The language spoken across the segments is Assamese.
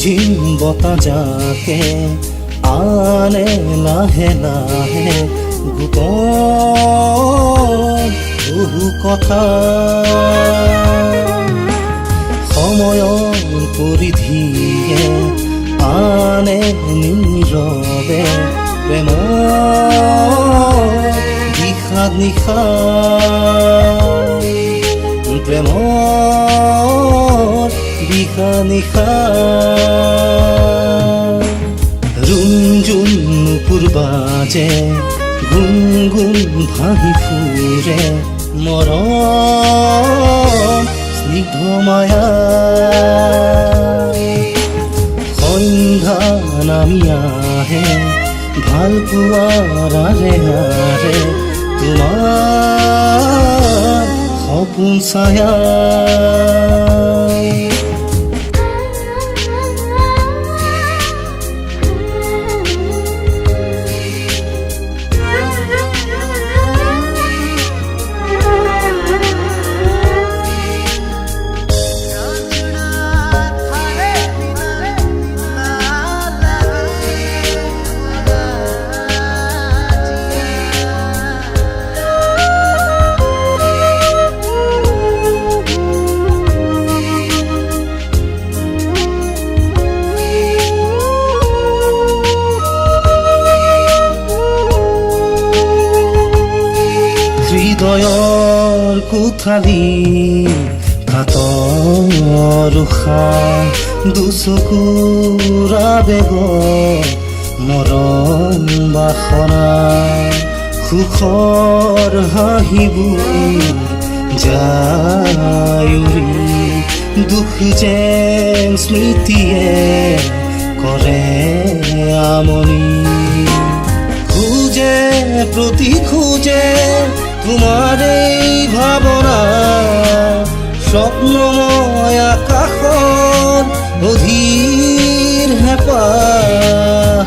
ঝিম বতাজাকে আনে লাহে লাহে গোপন বহু কথা সময়ৰ পৰিধিয়ে আনে নীৰৱে প্ৰেমৰ বিষাদ নিশা প্ৰেমৰ বিষাদ নিশা ৰুণজুণ পূৰ্বাজে গুণগুণ ভাহি ফুৰে মৰম স্নিগ্ধ মায়া সন্ধ্যা নামি আহে ভাল পোৱাৰ আৰে আৰে তোমাৰ সপোন ছায়া হৃদয়ৰ কোঠালি কাতৰ উশাহ দুচকুৰ আবেগ মৰম বাসনা সুখৰ হাঁহিবোৰ জায়ুৰি দুখ যেন স্মৃতিয়ে কৰে আমনি খুঁজে প্ৰতি খুঁজে তোমাৰ এই ভাৱনা স্বপ্নময় আকাশত অধীৰ হেঁপাহ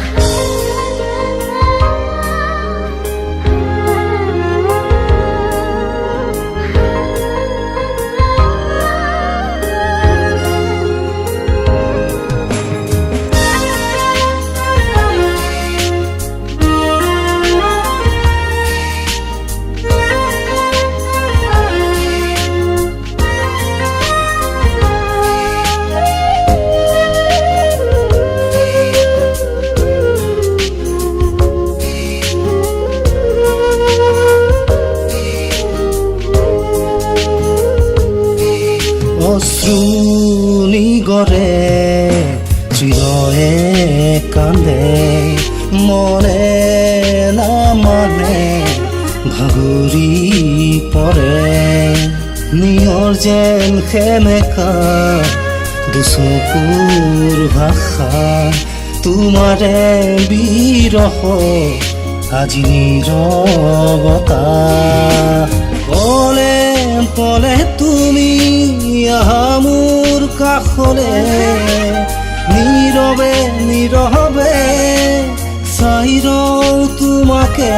অশ্ৰু নিগৰে হৃদয়ে কান্দে মনে নামানে ভাগৰি পৰে নিয়ৰ যেন সেমেকা দুচকুৰ ভাষা তোমাৰে বিৰহ আজি নীৰৱতা পলে পলে তুমি আহা মোৰ কাষলে নীৰৱে নীৰৱে চাই ৰওঁ তোমাকে